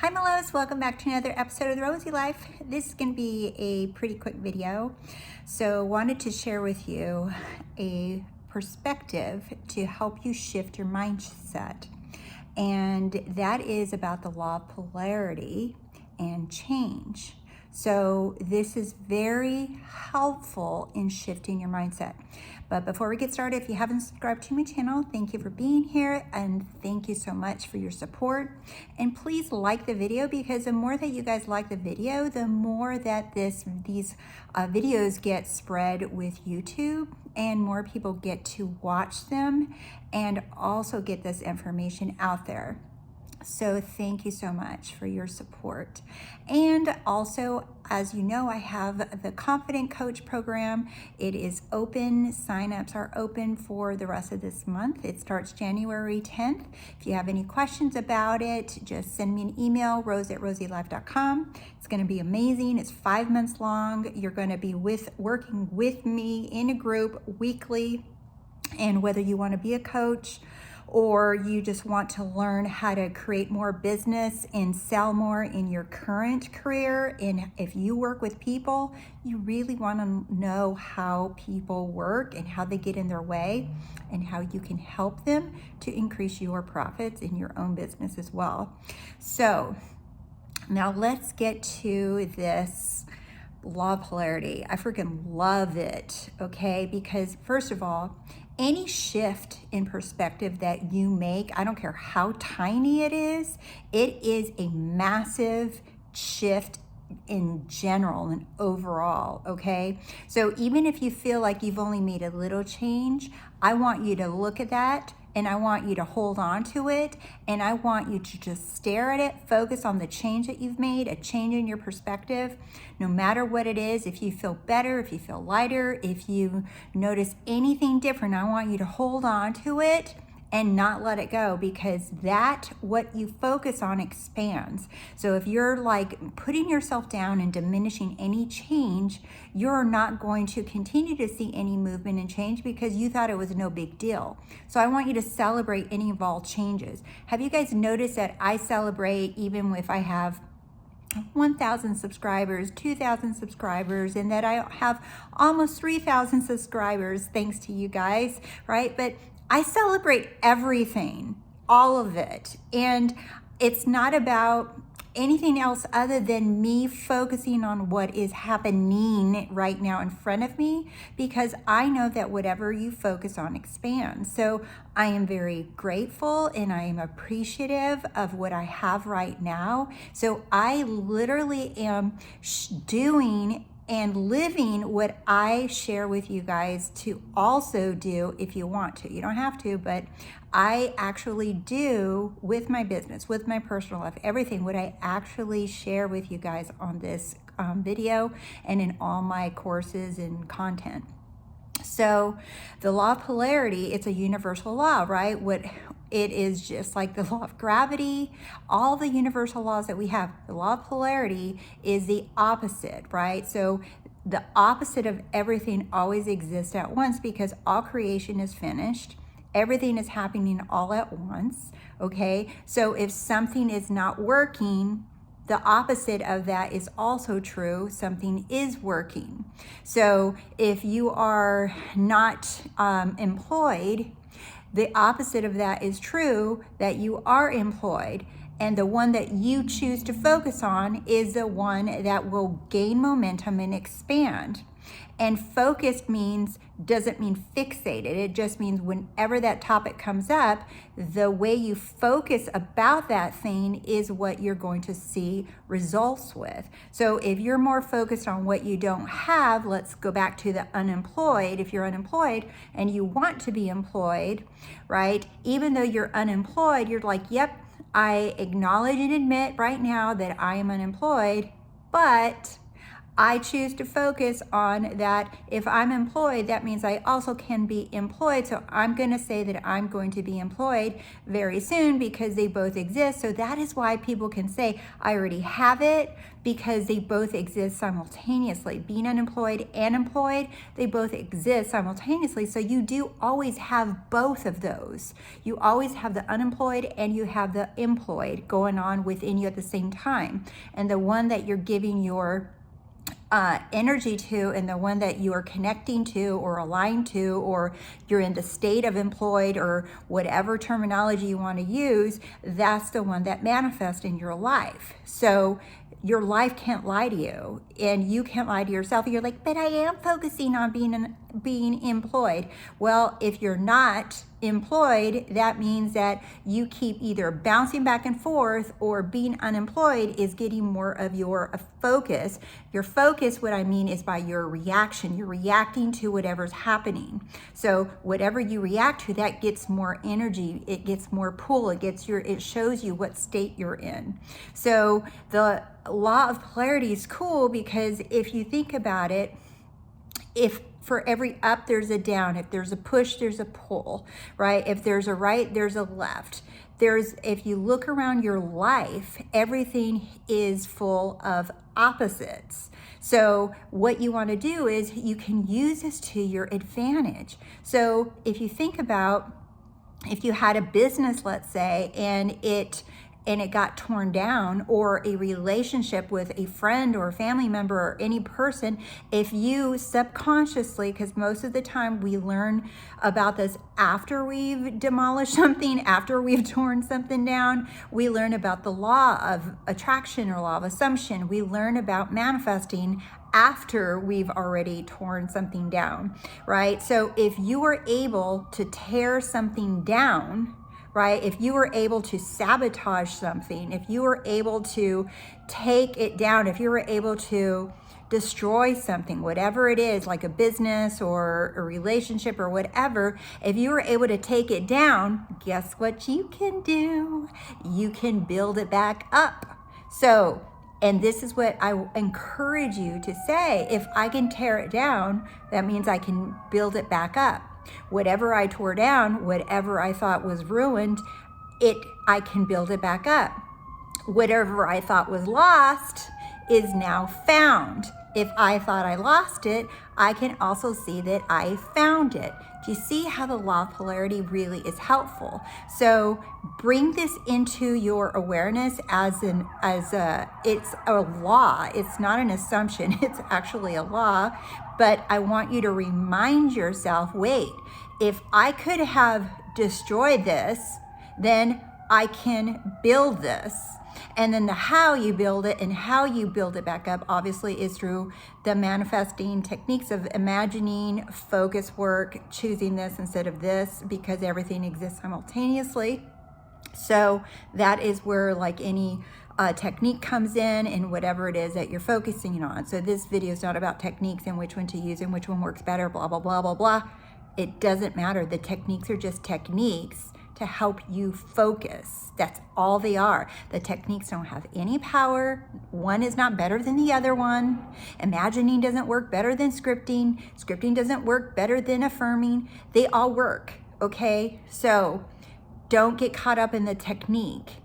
Hi Mellows, welcome back to another episode of The Rosey Life. This is going to be a pretty quick video. So wanted to share with you a perspective to help you shift your mindset. And that is about the law of polarity and change. So this is very helpful in shifting your mindset. But before we get started, if you haven't subscribed to my channel, thank you for being here and thank you so much for your support. And please like the video, because the more that you guys like the video, the more that these videos get spread with YouTube and more people get to watch them and also get this information out there. So thank you so much for your support. And also, as you know, I have the Confident Coach program. It is open. Signups are open for the rest of this month. It starts January 10th. If you have any questions about it, just send me an email, rose@roseylife.com. It's going to be amazing. It's 5 months long. You're going to be working with me in a group weekly. And whether you want to be a coach or you just want to learn how to create more business and sell more in your current career, and if you work with people, you really want to know how people work and how they get in their way and how you can help them to increase your profits in your own business as well. So now let's get to this law of polarity. I freaking love it, okay? Because first of all, any shift in perspective that you make, I don't care how tiny it is a massive shift in general and overall, okay? So even if you feel like you've only made a little change, I want you to look at that and I want you to hold on to it, and I want you to just stare at it, focus on the change that you've made, a change in your perspective, no matter what it is. If you feel better, if you feel lighter, if you notice anything different, I want you to hold on to it and not let it go, because that, what you focus on, expands. So if you're like putting yourself down and diminishing any change, you're not going to continue to see any movement and change because you thought it was no big deal. So I want you to celebrate any of all changes. Have you guys noticed that I celebrate even if I have 1,000 subscribers, 2,000 subscribers, and that I have almost 3,000 subscribers thanks to you guys, right? But I celebrate everything, all of it. And it's not about anything else other than me focusing on what is happening right now in front of me, because I know that whatever you focus on expands. So I am very grateful and I am appreciative of what I have right now. So I literally am doing and living what I share with you guys to also do if you want to. You don't have to, but I actually do with my business, with my personal life, everything, what I actually share with you guys on this video and in all my courses and content. So the law of polarity, it's a universal law, right? It is just like the law of gravity, all the universal laws that we have. The law of polarity is the opposite, right? So the opposite of everything always exists at once, because all creation is finished. Everything is happening all at once, okay? So if something is not working, the opposite of that is also true. Something is working. So if you are not employed, the opposite of that is true, that you are employed. And the one that you choose to focus on is the one that will gain momentum and expand. And focused doesn't mean fixated. It just means whenever that topic comes up, the way you focus about that thing is what you're going to see results with. So if you're more focused on what you don't have, let's go back to the unemployed. If you're unemployed and you want to be employed, right? Even though you're unemployed, you're like, yep, I acknowledge and admit right now that I am unemployed, but I choose to focus on that. If I'm employed, that means I also can be employed. So I'm going to say that I'm going to be employed very soon because they both exist. So that is why people can say, I already have it, because they both exist simultaneously. Being unemployed and employed, they both exist simultaneously. So you do always have both of those. You always have the unemployed and you have the employed going on within you at the same time. And the one that you're giving your energy to, and the one that you are connecting to or aligned to, or you're in the state of employed, or whatever terminology you want to use, that's the one that manifests in your life. So your life can't lie to you, and you can't lie to yourself. You're like, but I am focusing on being employed. Well, if you're not employed, that means that you keep either bouncing back and forth, or being unemployed is getting more of your focus. Your focus, what I mean, is by your reaction. You're reacting to whatever's happening. So whatever you react to, that gets more energy. It gets more pull. It shows you what state you're in. So the law of polarity is cool because if you think about it, if for every up, there's a down. If there's a push, there's a pull, right? If there's a right, there's a left. If you look around your life, everything is full of opposites. So what you want to do is you can use this to your advantage. So if you think about, if you had a business, let's say, and it got torn down, or a relationship with a friend or a family member or any person, if you subconsciously, because most of the time we learn about this after we've demolished something, after we've torn something down, we learn about the law of attraction or law of assumption. We learn about manifesting after we've already torn something down, right? So if you are able to tear something down, right? If you were able to sabotage something, if you were able to take it down, if you were able to destroy something, whatever it is, like a business or a relationship or whatever, if you were able to take it down, guess what you can do? You can build it back up. So, and this is what I encourage you to say, if I can tear it down, that means I can build it back up. Whatever I tore down, whatever I thought was ruined, I can build it back up. Whatever I thought was lost is now found. If I thought I lost it, I can also see that I found it. Do you see how the law of polarity really is helpful? So bring this into your awareness it's a law. It's not an assumption. It's actually a law. But I want you to remind yourself, wait, if I could have destroyed this, then I can build this. And then the how you build it and how you build it back up obviously is through the manifesting techniques of imagining, focus work, choosing this instead of this, because everything exists simultaneously. So that is where like any technique comes in, and whatever it is that you're focusing on. So this video is not about techniques and which one to use and which one works better, blah, blah, blah, blah, blah. It doesn't matter. The techniques are just techniques to help you focus. That's all they are. The techniques don't have any power. One is not better than the other one. Imagining doesn't work better than scripting. Scripting doesn't work better than affirming. They all work, okay? So don't get caught up in the technique.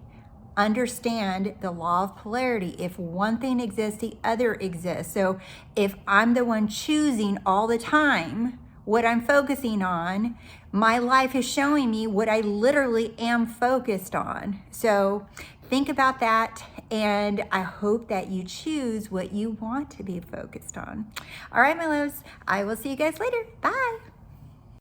Understand the law of polarity. If one thing exists, the other exists. So if I'm the one choosing all the time what I'm focusing on, my life is showing me what I literally am focused on. So think about that, and I hope that you choose what you want to be focused on. All right, my loves, I will see you guys later. Bye.